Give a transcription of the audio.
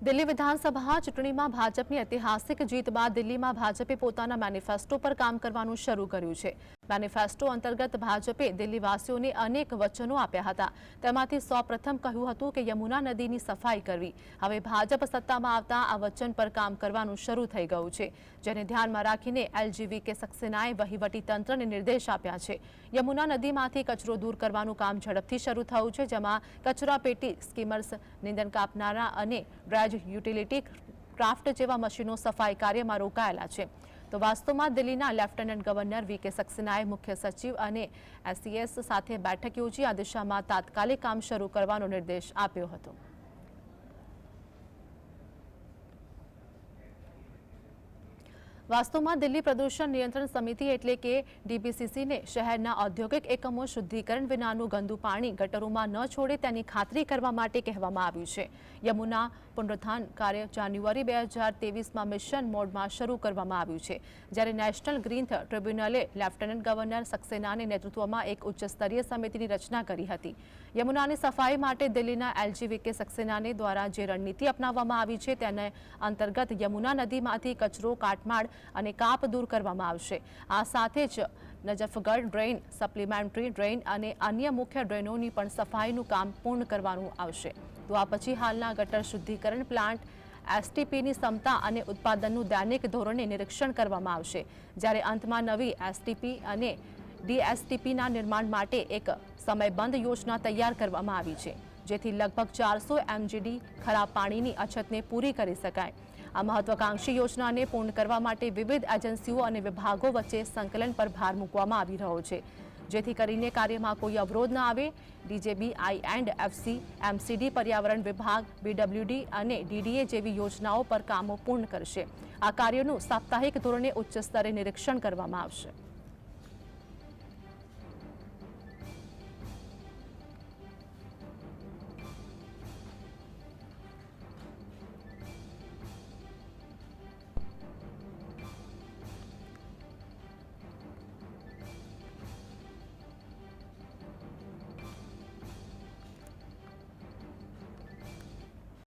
દિલ્હી વિધાનસભા ચૂંટણીમાં ભાજપની ઐતિહાસિક જીત બાદ દિલ્હીમાં ભાજપે પોતાના મેનિફેસ્ટો પર કામ કરવાનું શરૂ કર્યું છે। મેનિફેસ્ટો અંતર્ગત ભાજપે દિલ્હીવાસીઓને અનેક વચનો આપ્યા હતા। તેમાંથી સૌપ્રથમ કહ્યું હતું કે યમુના નદીની સફાઈ કરવી। હવે ભાજપ સત્તામાં આવતા આ વચન પર કામ કરવાનું શરૂ થઈ ગયું છે, જેને ધ્યાનમાં રાખીને એલજીવીકે સક્સેનાએ વહીવટીતંત્રને નિર્દેશ આપ્યા છે। યમુના નદીમાંથી કચરો દૂર કરવાનું કામ ઝડપથી શરૂ થયું છે, જેમાં કચરાપેટી, સ્કીમર્સ, નીંદણ કાપનારા અને ડ્રેજ યુટિલિટી ક્રાફ્ટ જેવા મશીનો સફાઈ કાર્યમાં રોકાયેલા છે। તો વાસ્તવમાં દિલ્હીના લેફ્ટનન્ટ ગવર્નર વીકે સક્સેનાએ મુખ્ય સચિવ અને એસસીએસ સાથે બેઠક યોજી આ દિશામાં તાત્કાલિક કામ શરૂ કરવાનો નિર્દેશ આપ્યો હતો। વાસ્તવમાં દિલ્હી પ્રદૂષણ નિયંત્રણ સમિતિ એટલે કે ડીપીસીસીને શહેરના ઔદ્યોગિક એકમો શુદ્ધિકરણ વિનાનું ગંદુ પાણી ગટરોમાં ન છોડે તેની ખાતરી કરવા માટે કહેવામાં આવ્યું છે। યમુના પુનરુત્થાન કાર્ય જાન્યુઆરી 2023માં મિશન મોડમાં શરૂ કરવામાં આવ્યું છે, જ્યારે નેશનલ ગ્રીન ટ્રિબ્યુનલે લેફ્ટનન્ટ ગવર્નર સક્સેનાના નેતૃત્વમાં એક ઉચ્ચસ્તરીય સમિતિની રચના કરી હતી। યમુનાની સફાઈ માટે દિલ્હીના એલજીવીકે સક્સેનાને દ્વારા જે રણનીતિ અપનાવવામાં આવી છે તેને અંતર્ગત યમુના નદીમાંથી કચરો, કાટમાળ અને કાપ દૂર કરવામાં આવશે। આ સાથે જ નજફગઢ ડ્રેઇન, સપ્લિમેન્ટરી ડ્રેઇન અને અન્ય મુખ્ય ડ્રેનોની પણ સફાઈનું કામ પૂર્ણ કરવાનું આવશે। તો આ પછી હાલના ગટર શુદ્ધિકરણ પ્લાન્ટ એસટીપીની ક્ષમતા અને ઉત્પાદનનું દૈનિક ધોરણે નિરીક્ષણ કરવામાં આવશે, જ્યારે અંતમાં નવી એસટીપી અને ડીએસટીપીના નિર્માણ માટે એક સમયબંધ યોજના તૈયાર કરવામાં આવી છે, જેથી લગભગ 400 એમજીડી ખરાબ પાણીની અછતને પૂરી કરી શકાય। આ મહત્વાકાંક્ષી યોજનાને પૂર્ણ કરવા માટે વિવિધ એજન્સીઓ અને વિભાગો વચ્ચે સંકલન પર ભાર મૂકવામાં આવી રહ્યો છે, જેથી કરીને કાર્યમાં કોઈ અવરોધ ન આવે। ડીજેબી, આઈ&એફસી, એમસીડી, પર્યાવરણ વિભાગ, બીડબ્લ્યુડી અને ડીડીએ જેવી યોજનાઓ પર કામો પૂર્ણ કરશે। આ કાર્યનું સાપ્તાહિક ધોરણે ઉચ્ચ સ્તરે નિરીક્ષણ કરવામાં આવશે।